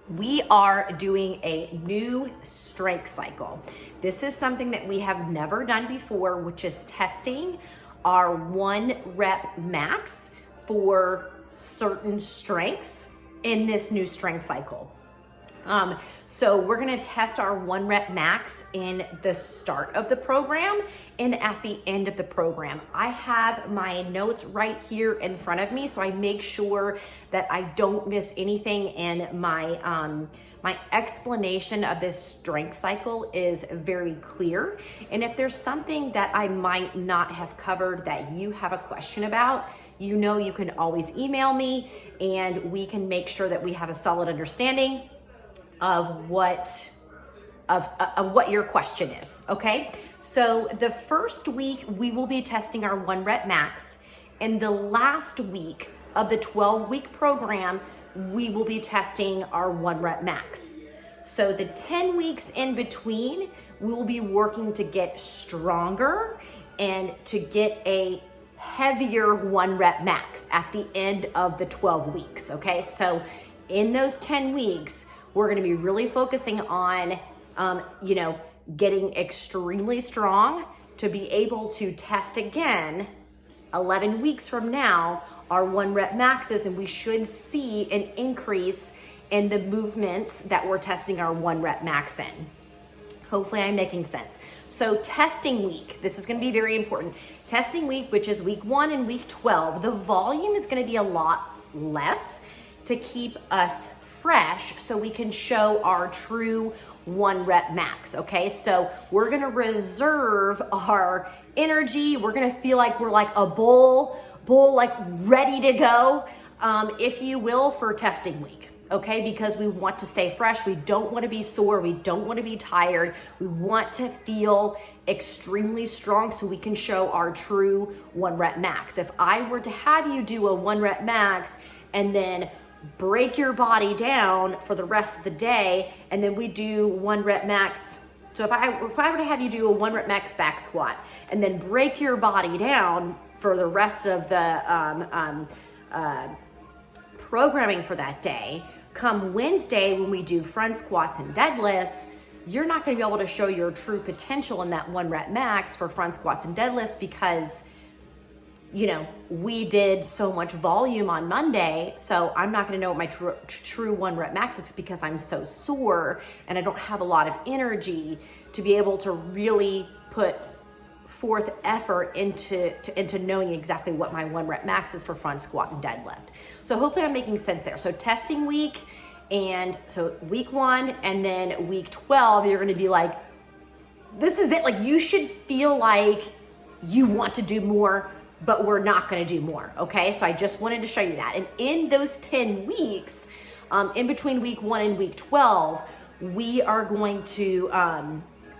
we are doing a new strength cycle. This is something that we have never done before, which is testing our 1 rep max for certain strengths in this new strength cycle. So we're gonna test our 1 rep max in the start of the program and at the end of the program. I have my notes right here in front of me, so I make sure that I don't miss anything, and my explanation of this strength cycle is very clear. And if there's something that I might not have covered that you have a question about, you know you can always email me and we can make sure that we have a solid understanding of what your question is, okay? So the first week we will be testing our 1 rep max, and the last week of the 12-week program we will be testing our 1 rep max. So the 10 weeks in between we will be working to get stronger and to get a heavier 1 rep max at the end of the 12 weeks, okay? So in those 10 weeks we're gonna be really focusing on, getting extremely strong to be able to test again 11 weeks from now our 1 rep maxes, and we should see an increase in the movements that we're testing our 1 rep max in. Hopefully I'm making sense. So testing week, this is gonna be very important. Testing week, which is week 1 and week 12, the volume is gonna be a lot less to keep us fresh so we can show our true 1 rep max, okay? So we're gonna reserve our energy. We're gonna feel like we're like a bull like ready to go, if you will, for testing week, okay? Because we want to stay fresh. We don't wanna be sore. We don't wanna be tired. We want to feel extremely strong so we can show our true 1 rep max. If I were to have you do a 1 rep max and then break your body down for the rest of the day, and then we do 1 rep max. So if I were to have you do a 1 rep max back squat and then break your body down for the rest of the programming for that day, come Wednesday when we do front squats and deadlifts, you're not gonna be able to show your true potential in that 1 rep max for front squats and deadlifts because we did so much volume on Monday, so I'm not gonna know what my true 1 rep max is because I'm so sore and I don't have a lot of energy to be able to really put forth effort into knowing exactly what my 1 rep max is for front squat and deadlift. So hopefully I'm making sense there. So testing week, and so week 1 and then week 12, you're gonna be like, this is it. Like you should feel like you want to do more, but we're not gonna do more, okay? So I just wanted to show you that. And in those 10 weeks, in between week 1 and week 12, we are going to,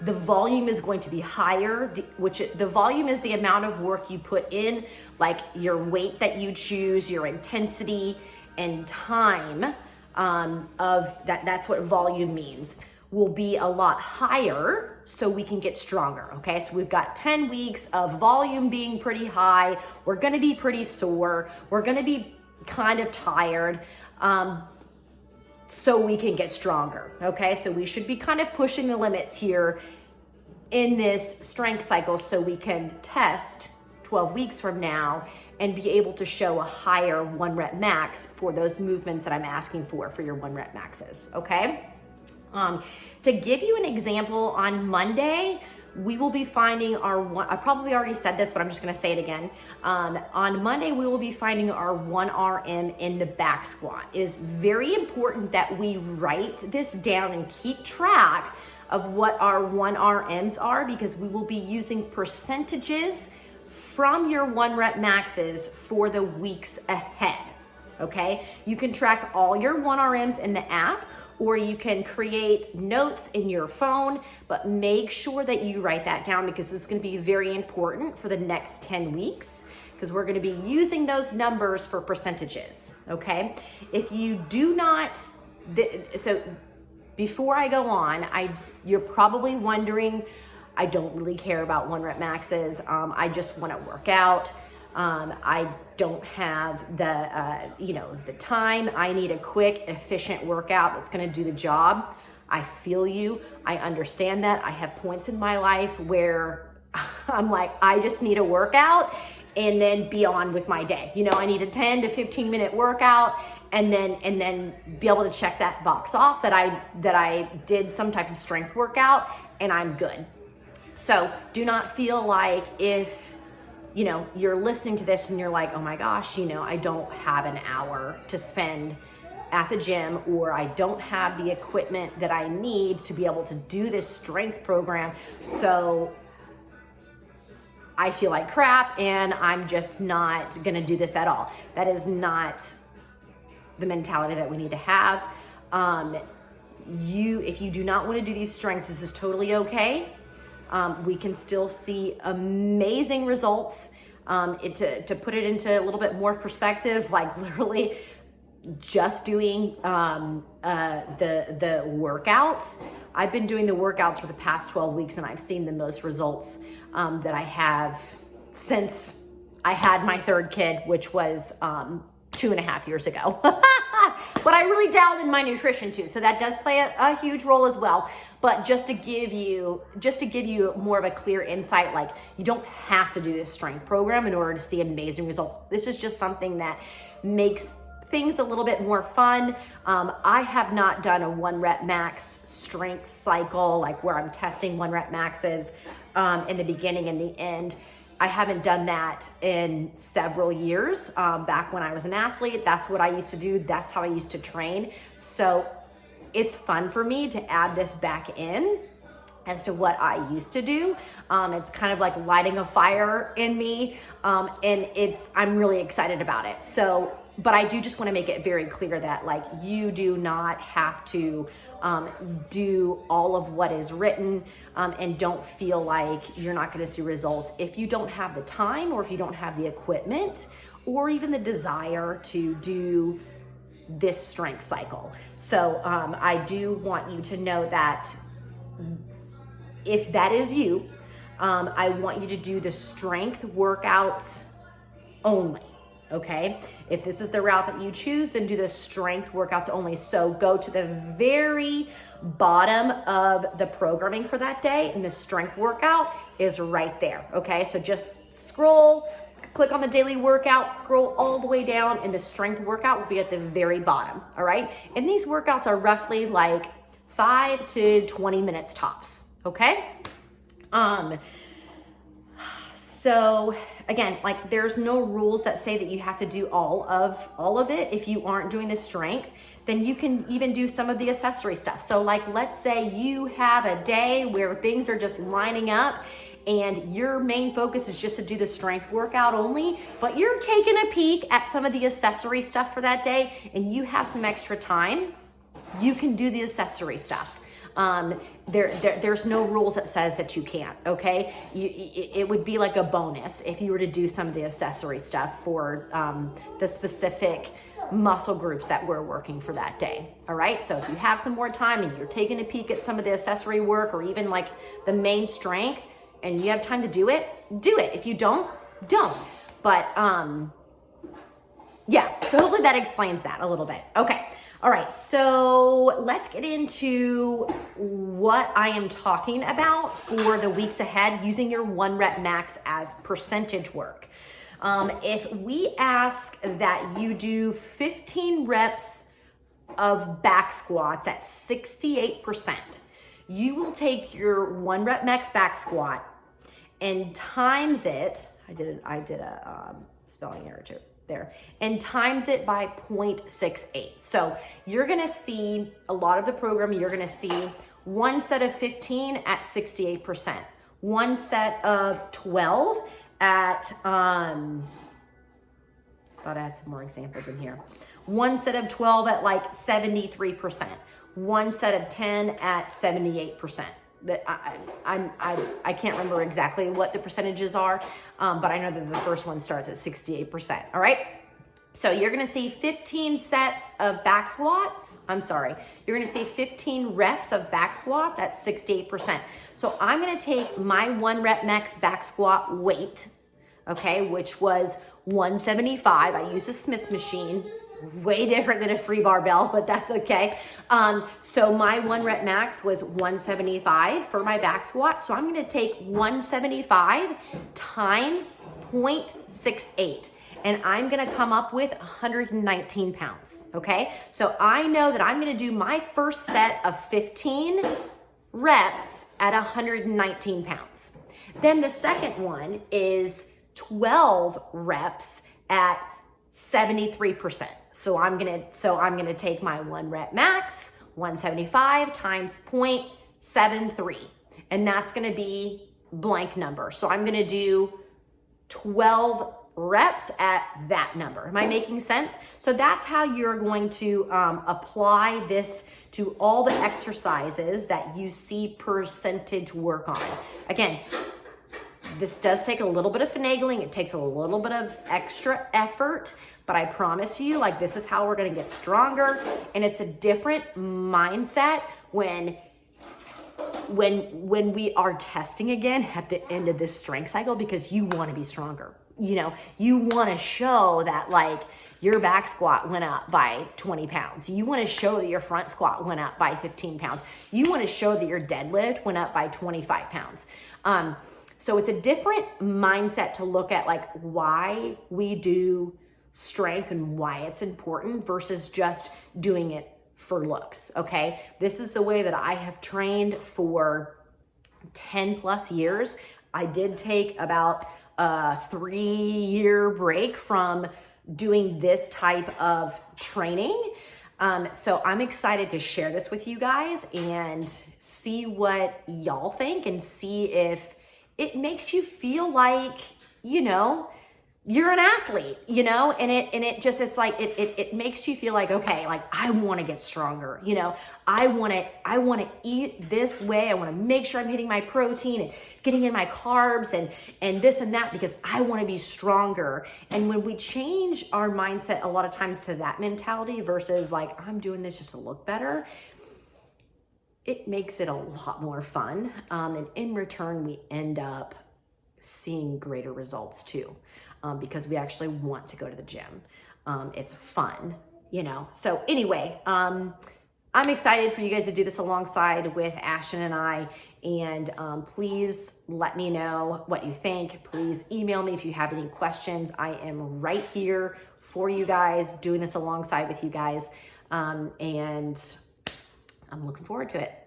the volume is going to be higher, the volume is the amount of work you put in, like your weight that you choose, your intensity and time of that's what volume means, will be a lot higher so we can get stronger, okay? So we've got 10 weeks of volume being pretty high. We're gonna be pretty sore. We're gonna be kind of tired so we can get stronger, okay? So we should be kind of pushing the limits here in this strength cycle so we can test 12 weeks from now and be able to show a higher 1 rep max for those movements that I'm asking for your 1 rep maxes, okay? To give you an example, on Monday, we will be finding I probably already said this, but I'm just gonna say it again. On Monday, we will be finding our 1RM in the back squat. It is very important that we write this down and keep track of what our 1RMs are, because we will be using percentages from your 1 rep maxes for the weeks ahead, okay? You can track all your 1RMs in the app, or you can create notes in your phone, but make sure that you write that down because this is gonna be very important for the next 10 weeks because we're gonna be using those numbers for percentages, okay? If you do not, so before I go on, you're probably wondering, I don't really care about 1 rep maxes. I just wanna work out. I don't have the, the time. I need a quick, efficient workout that's gonna do the job. I feel you, I understand that. I have points in my life where I'm like, I just need a workout and then be on with my day. I need a 10 to 15 minute workout and then be able to check that box off that I did some type of strength workout and I'm good. So do not feel like if you're listening to this and you're like, oh my gosh, I don't have an hour to spend at the gym, or I don't have the equipment that I need to be able to do this strength program. So I feel like crap and I'm just not gonna do this at all. That is not the mentality that we need to have. If you do not want to do these strengths, this is totally okay. We can still see amazing results. To put it into a little bit more perspective, like literally just doing the workouts. I've been doing the workouts for the past 12 weeks and I've seen the most results that I have since I had my third kid, which was 2.5 years ago. But I really dabbled in my nutrition too, so that does play a huge role as well. But just to give you more of a clear insight, like you don't have to do this strength program in order to see amazing results. This is just something that makes things a little bit more fun. I have not done a 1 rep max strength cycle, like where I'm testing 1 rep maxes in the beginning and the end. I haven't done that in several years. Back when I was an athlete, that's what I used to do. That's how I used to train. So it's fun for me to add this back in as to what I used to do. It's kind of like lighting a fire in me, and I'm really excited about it. So, but I do just want to make it very clear that like you do not have to do all of what is written, and don't feel like you're not going to see results if you don't have the time, or if you don't have the equipment, or even the desire to do this strength cycle. So I do want you to know that if that is you, I want you to do the strength workouts only. Okay, if this is the route that you choose, then do the strength workouts only. So go to the very bottom of the programming for that day, and the strength workout is right there. Okay, so just scroll, click on the daily workout, scroll all the way down, and the strength workout will be at the very bottom. All right, and these workouts are roughly like 5 to 20 minutes tops. Okay. So again, like there's no rules that say that you have to do all of it. If you aren't doing the strength, then you can even do some of the accessory stuff. So like, let's say you have a day where things are just lining up and your main focus is just to do the strength workout only, but you're taking a peek at some of the accessory stuff for that day and you have some extra time, you can do the accessory stuff. There's no rules that says that you can't, okay? It would be like a bonus if you were to do some of the accessory stuff for the specific muscle groups that we're working for that day, all right? So if you have some more time and you're taking a peek at some of the accessory work, or even like the main strength, and you have time to do it, do it. If you don't. But yeah, so hopefully that explains that a little bit. Okay. All right, so let's get into what I am talking about for the weeks ahead using your 1 rep max as percentage work. If we ask that you do 15 reps of back squats at 68%, you will take your 1 rep max back squat and times it, I did a spelling error too. There, and times it by 0.68. So you're gonna see a lot of the program, you're gonna see one set of 15 at 68%, one set of 12 at, thought I had some more examples in here. One set of 12 at like 73%, one set of 10 at 78%. That I can't remember exactly what the percentages are, but I know that the first one starts at 68%. All right. So you're going to see 15 sets of back squats. You're going to see 15 reps of back squats at 68%. So I'm going to take my 1 rep max back squat weight, okay, which was 175. I used a Smith machine, way different than a free barbell, but that's okay. So my 1 rep max was 175 for my back squat. So I'm gonna take 175 times 0.68. And I'm gonna come up with 119 pounds, okay? So I know that I'm gonna do my first set of 15 reps at 119 pounds. Then the second one is 12 reps at 73%. So I'm gonna take my 1 rep max, 175 times 0.73, and that's gonna be blank number. So I'm gonna do 12 reps at that number. Am I making sense? So that's how you're going to apply this to all the exercises that you see percentage work on. Again, this does take a little bit of finagling. It takes a little bit of extra effort, but I promise you, like, this is how we're gonna get stronger. And it's a different mindset when we are testing again at the end of this strength cycle, because you wanna be stronger. You know, you wanna show that, like, your back squat went up by 20 pounds. You wanna show that your front squat went up by 15 pounds. You wanna show that your deadlift went up by 25 pounds. So it's a different mindset to look at, like, why we do strength and why it's important versus just doing it for looks, okay? This is the way that I have trained for 10 plus years. I did take about a 3-year break from doing this type of training. So I'm excited to share this with you guys and see what y'all think and see if it makes you feel like, you know, you're an athlete, you know, and it's like, it makes you feel like, okay, like, I want to get stronger, you know, I want to eat this way. I want to make sure I'm hitting my protein and getting in my carbs and this and that, because I want to be stronger. And when we change our mindset a lot of times to that mentality versus, like, I'm doing this just to look better, it makes it a lot more fun. And in return, we end up seeing greater results too, because we actually want to go to the gym. It's fun, you know? So anyway, I'm excited for you guys to do this alongside with Ashton and I, and please let me know what you think. Please email me if you have any questions. I am right here for you guys, doing this alongside with you guys, and I'm looking forward to it.